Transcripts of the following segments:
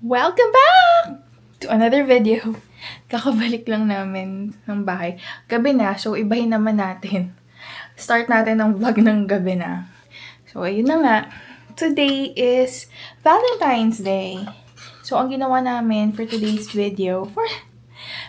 Welcome back to another video. Kakabalik lang namin ng bahay. Gabi na, so ibahin naman natin. Start natin ang vlog ng gabi na. So, ayun na nga. Today is Valentine's Day. So, ang ginawa namin for today's video,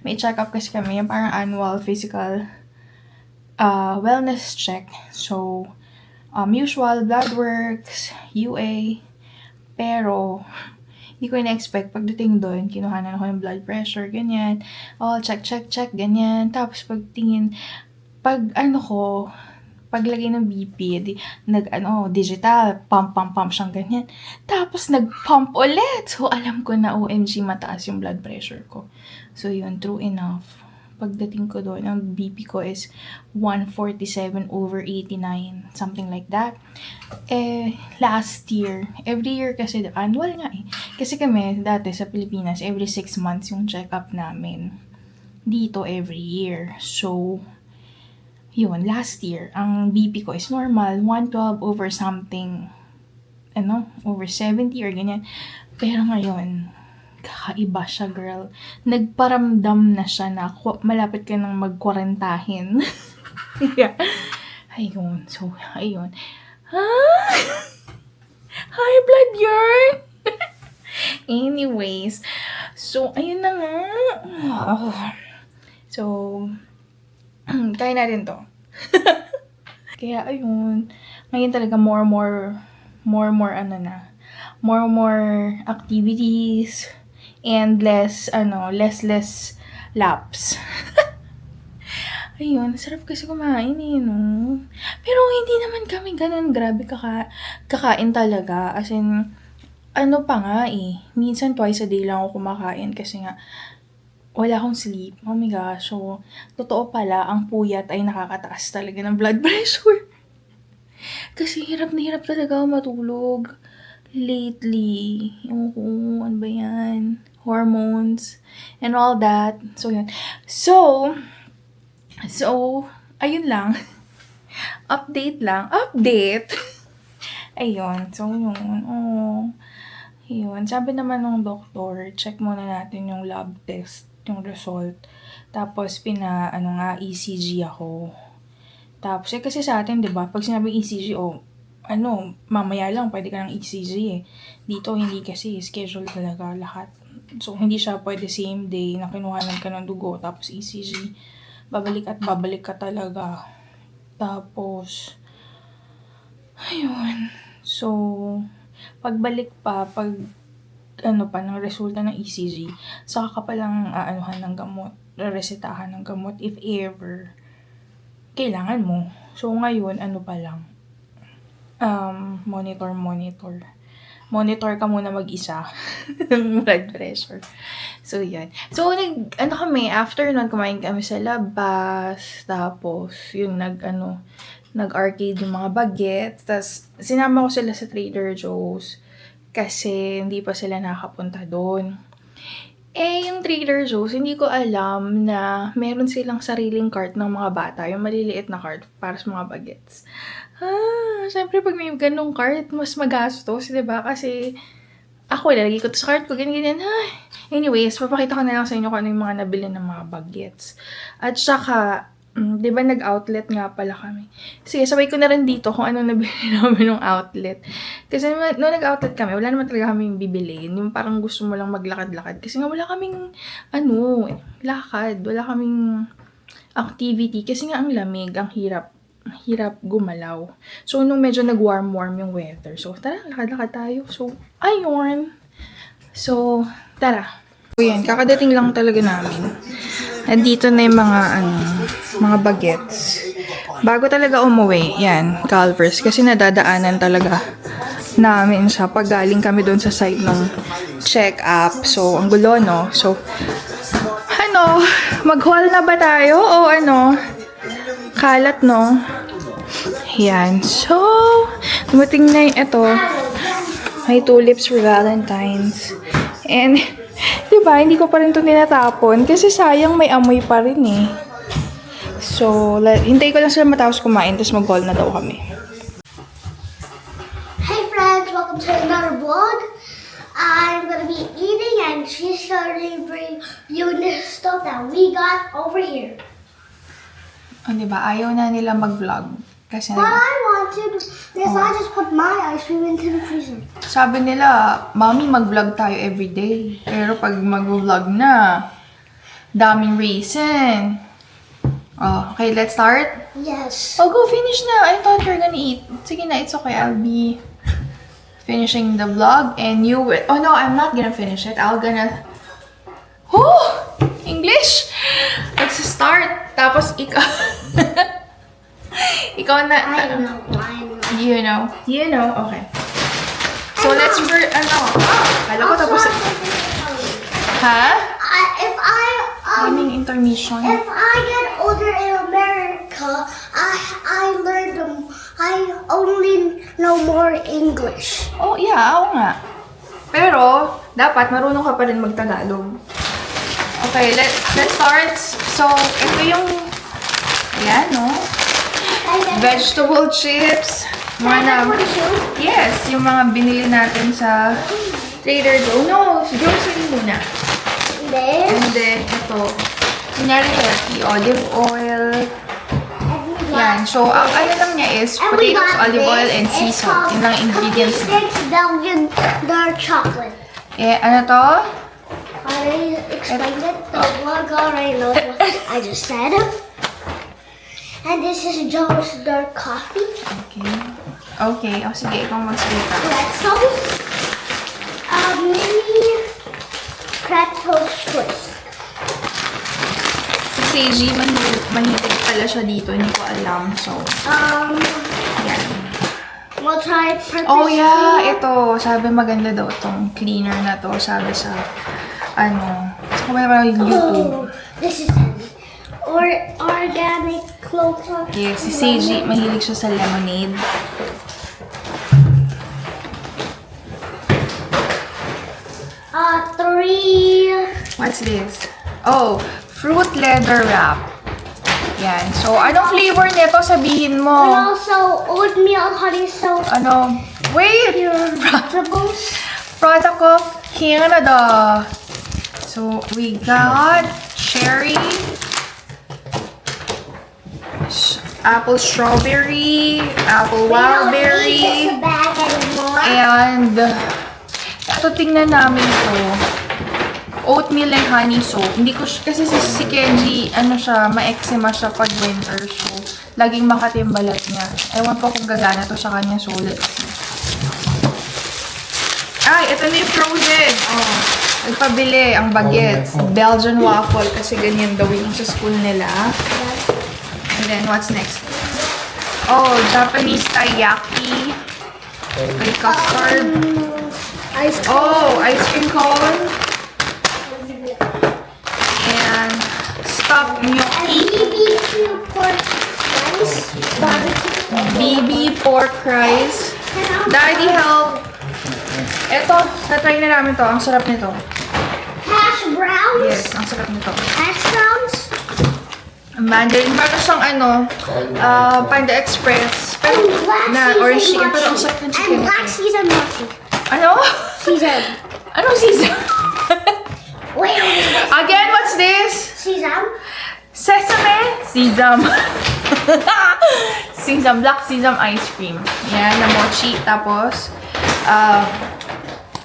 may check-up kasi kami, yung parang annual physical wellness check. So, usual blood works, UA, pero hindi ko na-expect pagdating doon, kinuhanan ako ng blood pressure, ganyan. Oh, check, ganyan. Tapos pagtingin, paglagay ng BP, digital, pump siyang ganyan. Tapos nag-pump ulit. So, alam ko na OMG, mataas yung blood pressure ko. So, yun, true enough. Pagdating ko doon, ang BP ko is 147/89, something like that. Last year, every year kasi, annual nga eh. Kasi kami, dati sa Pilipinas, every 6 months yung check-up namin. Dito, every year. So, yun, last year, ang BP ko is normal, 112 over something, over 70 or ganyan. Pero ngayon, kakaiba siya, girl. Nagparamdam na siya na malapit ka nang magkwarentahin. Yeah. Ayun. So, ayun. High blood yarn! Anyways. So, ayun na nga. So, kaya natin to. Kaya, ayun. Ngayon talaga more activities and less laps. Ayun, sarap kasi kumain eh, no? Pero hindi naman kami ganun grabe kakain talaga. As in, pa nga eh. Minsan twice a day lang ako kumakain kasi nga wala akong sleep. Oh my gosh. So, totoo pala, ang puyat ay nakakataas talaga ng blood pressure. Kasi hirap na hirap talaga ako matulog. Lately, ano ba yan? Hormones and all that. So, yun. So, ayun lang. Update. Ayun. So, yun. Ayun. Sabi naman ng doktor, check muna natin yung lab test, yung result. Tapos, ECG ako. Tapos, kasi sa atin, diba, pag sinabing ECG, mamaya lang, pwede ka ng ECG eh. Dito, hindi kasi, schedule talaga lahat. So, hindi siya pwede same day na kinuhanan ka ng dugo, tapos ECG. Babalik ka talaga. Tapos, ayun. So, pagbalik pa, ng resulta ng ECG, saka ka palang ng gamot, resetahan ng gamot, if ever, kailangan mo. So, ngayon, pa lang, monitor. Monitor ka muna mag-isa ng blood pressure. So, yan. So, after nun, kumain kami sa labas. Tapos, yun, nag-arcade yung mga bagets. Tapos, sinama ko sila sa Trader Joe's. Kasi, hindi pa sila nakapunta doon. Yung Trader Joe's, hindi ko alam na meron silang sariling cart ng mga bata. Yung maliliit na cart para sa mga bagets. Syempre pag may ganong cart, mas magastos, diba? Kasi, ako, lalagay ko to sa cart ko, ganyan. Anyways, papakita ko na lang sa inyo kung ano yung mga nabili ng mga bagets. At saka, diba nag-outlet nga pala kami. Sige, sabay ko na rin dito kung ano nabili namin ng outlet. Kasi nung nag-outlet kami, wala naman talaga kaming bibiliin. Yung parang gusto mo lang maglakad-lakad. Kasi nga wala kaming, lakad. Wala kaming activity. Kasi nga ang lamig, ang hirap gumalaw. So, nung medyo nag-warm yung weather. So, tara, lakad-lakad tayo. So, ayun. So, tara. So, yan. Kakadating lang talaga namin. Nandito na yung mga bagets. Bago talaga umuwi, yan, Culver's. Kasi nadadaanan talaga namin siya pag galing kami doon sa site ng check-up. So, ang gulo, no? So, mag-haul na ba tayo? O kalat, no? Yan. So, dumating na yung ito. May tulips for Valentine's. And, diba, hindi ko pa rin ito tinatapon. Kasi sayang may amoy pa rin eh. So, hintay ko lang sila matapos kumain. Tapos mag-haul na daw kami. Hey friends! Welcome to another vlog. I'm gonna be eating unit stuff that we got over here. O, diba? Ayaw na nila mag-vlog. Kasi But I wanted this. I just put my ice cream into the freezer. sabi nila, Mommy, mag-vlog tayo everyday. Pero pag mag-vlog na, daming reason. Oh, okay, let's start. Yes. Oh, go finish na. I thought you're gonna eat. Sige na, it's okay. I'll be finishing the vlog and you will... Oh no, I'm not gonna finish it. I'll gonna... Oh! English! Let's start. Tapos ikaw... ikaw na... I know. You know. You know. Okay. So, let's... Kala ko tapos... Ha? If I Daming intermission. If I get older in America, I learned I only know more English. Oh, yeah. Oo nga. Pero, dapat marunong ka pa rin mag-Tagalog. Okay, let's start. So, ito yung... Ayan, no? Vegetable chips. Mga na... Yes, yung mga binili natin sa Trader Joe. No, grocery muna. And then, ito. Kunyari healthy, olive oil. Yan. So, ang ano lang niya is potatoes, olive oil, and sea salt. Yun lang ingredients niya. Belgian dark chocolate. Eh, ano to? I explained it. The vlog already knows what I just said. And this is Joe's dark coffee. Okay. Okay. O, sige. Ikaw magsalita. Pretzels. Mini pretzels twist. Si Seiji, manitig pala siya dito. Hindi ko alam. So, yan. We'll try purpose. Oh, yeah. Ito. Sabi maganda daw itong cleaner na to. Sabi sa, sa YouTube. This is organic clover. Yes, si Seiji, mahilig siya sa lemonade. What's this? Oh, fruit leather wrap. Yan. So, anong flavor nito? Sabihin And mo. also oatmeal honey soap. Wait! Vegetables. Product of Canada. So, we got cherry, apple strawberry, apple wild We don't need berry, this bag anymore. and ito tingnan namin ito. Oatmeal and honey soap. Hindi ko kasi si Kenji, ma-eczema siya pag winter. So, laging makati yung balat niya. Ewan ko kung gagana to sa kanya. So, let's see. Ay, ito na yung frozen. Oh, nagpabili ang baguettes. Belgian waffle kasi ganyan daw yung sa school nila. And then, what's next? Oh, Japanese taiyaki. With custard. Ice cream. Oh, ice cream cone. And stuffed gnocchi. BBQ pork rice. Barbecue. BB pork rice. Daddy, help! Eto, natry na namin to. Ang sarap nito. Hash browns. Yes, ang sarap nito. Hash browns. Mandarin. Parang siyang Panda Express. Pero, And black na orange chicken. season Pero ang mochi. sarap ng And chicken. black season mochi. Ano? Season. Anong season? Wait, Again, what's this? season. Sesame? Sesame. Sesame. Black sesame ice cream. Yan, na mochi. Tapos,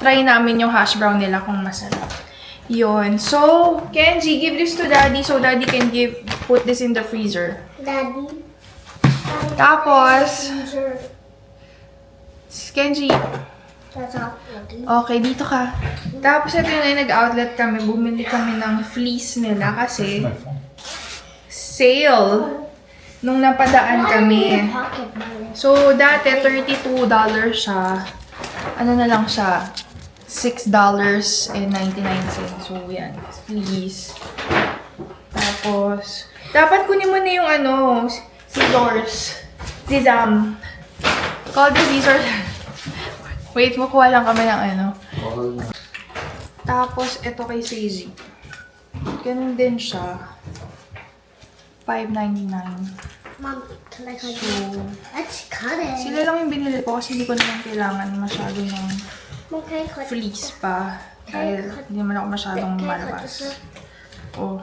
try namin yung hash brown nila kung masarap. Yun. So, Kenji, give this to Daddy so Daddy can put this in the freezer. Daddy. Tapos, Freezer. Kenji, That's all. okay, dito ka. Tapos, ito yung nag-outlet kami. Bumili kami ng fleece nila kasi sale nung napadaan kami. Pocket money. So, dati, $32 siya. Ano na lang siya? $6.99. So, yan. Please. Tapos, dapat kunin mo na yung scissors. Zizam. Call the scissors. Wait, makuha lang kami ng Tapos, ito kay Seiji. Ganun din siya. $5.99. Mom, can I cut So, it? Let's cut it. sila lang yung binili ko kasi hindi ko naman kailangan masyado ng Okay, cut fleece pa. Dahil hindi naman ako masyadong Can I cut malabas. this Oh,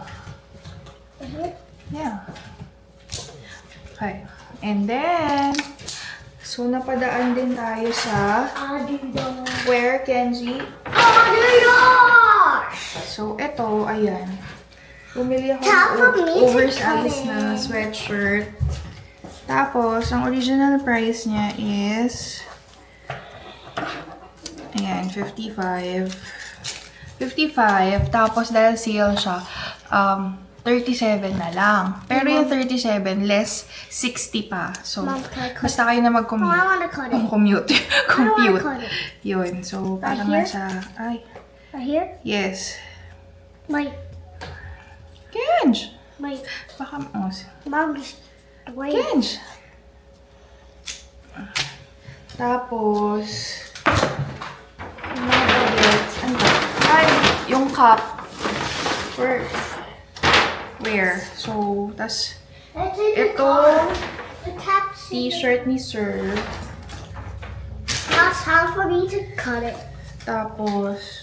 here? yeah. Okay. And then, so napadaan din tayo sa Adidas. Where, Kenji? Adidas! So, ito, ayan. Bumili ako Top of ng me oversized to na come in. sweatshirt. Tapos, ang original price niya is, ayan, 55. 55. Tapos, dahil sale siya, 37 na lang. Pero yung 37, less 60 pa. So, Mom, can I cut basta kayo na Oh, I mag-commute. want to cut it. Commute. Compute. cut it. Yun. So, parang here? nasa, ay, Right here? yes. My, Kenj! Baka, mom just wait. Kenj! Tapos, yung mga baguettes, ano ba? Ay, yung cup. First. Where? So, tas, ito, The tap t-shirt ni Sir. Now it's time for me to cut it. Tapos,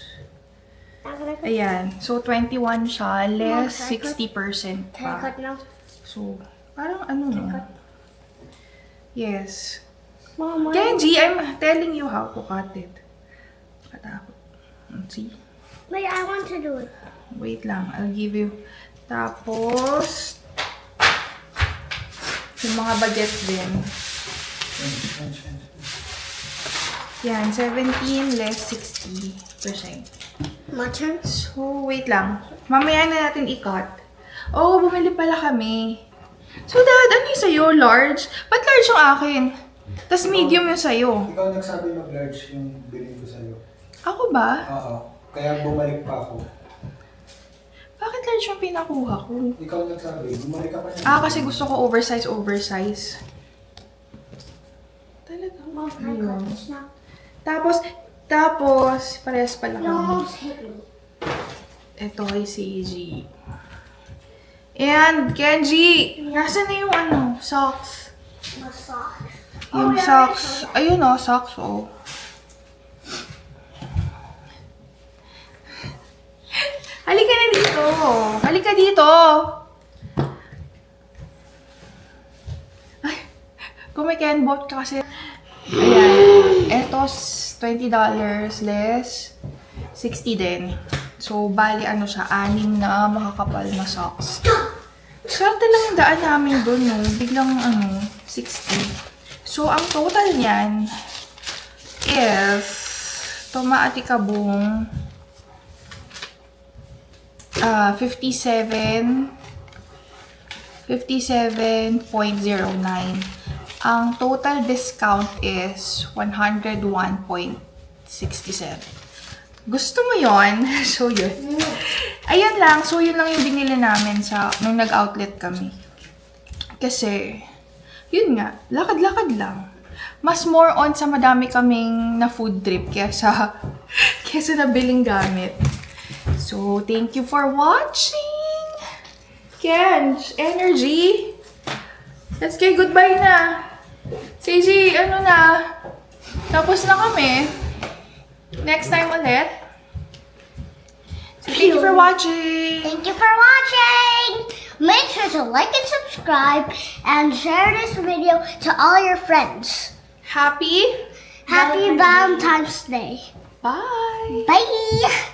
I'm gonna cut. ayan. So, 21 siya, less Can I cut? 60% Can I pa. cut now? So, parang ano no? Yes. Mom, Kenji, I'm telling you how to cut it. Katakot. See? wait, I want to do it. Wait lang, I'll give you. Tapos, yung mga bagets din. Yan, 17 less 60%. My turn. So, wait lang. Mamaya na natin i-cut. Oh, bumili pala kami. So, Dad, ano yung sa'yo? Large? Ba't large yung akin? Tapos medium yung sa'yo. Ikaw nagsabi mag-large yung bilhin ko sa'yo. Ako ba? Oo. Kaya bumalik pa ako. Bakit large yung pinakuha ko? Ikaw nagsabi, bumalik ka pa niya. Kasi gusto ko oversize. Talaga? Mom, can I cut this now? Tapos, parehas pala You kami. almost hit me. Ito kay CG. And, Kenji, nasa na yung socks? Massage. Yung yeah, socks. Ayun socks, Halika na dito. Halika dito. Ay, kung may Kenbot ka kasi. Ayan. Eto, $20 less 60 din. So, bali siya, 6 na makakapal na socks. Swerte lang yung daan namin doon, no? Biglang, 60. So, ang total niyan is tumaatikabong 57.09. Ang total discount is 101.67. Gusto mo yon? So, yun. Ayun lang. So, yun lang yung binili namin nung nag-outlet kami. Kasi, yun nga, lakad-lakad lang. Mas more on sa madami kaming na food trip kesa nabiling gamit. So, thank you for watching! Kenj, energy! Let's say goodbye na! Seiji, na? Tapos na kami. Next time ulit. So, thank you for watching! Thank you for watching. Make sure to like and subscribe and share this video to all your friends. Happy Happy Valentine's Day. Bye! Bye.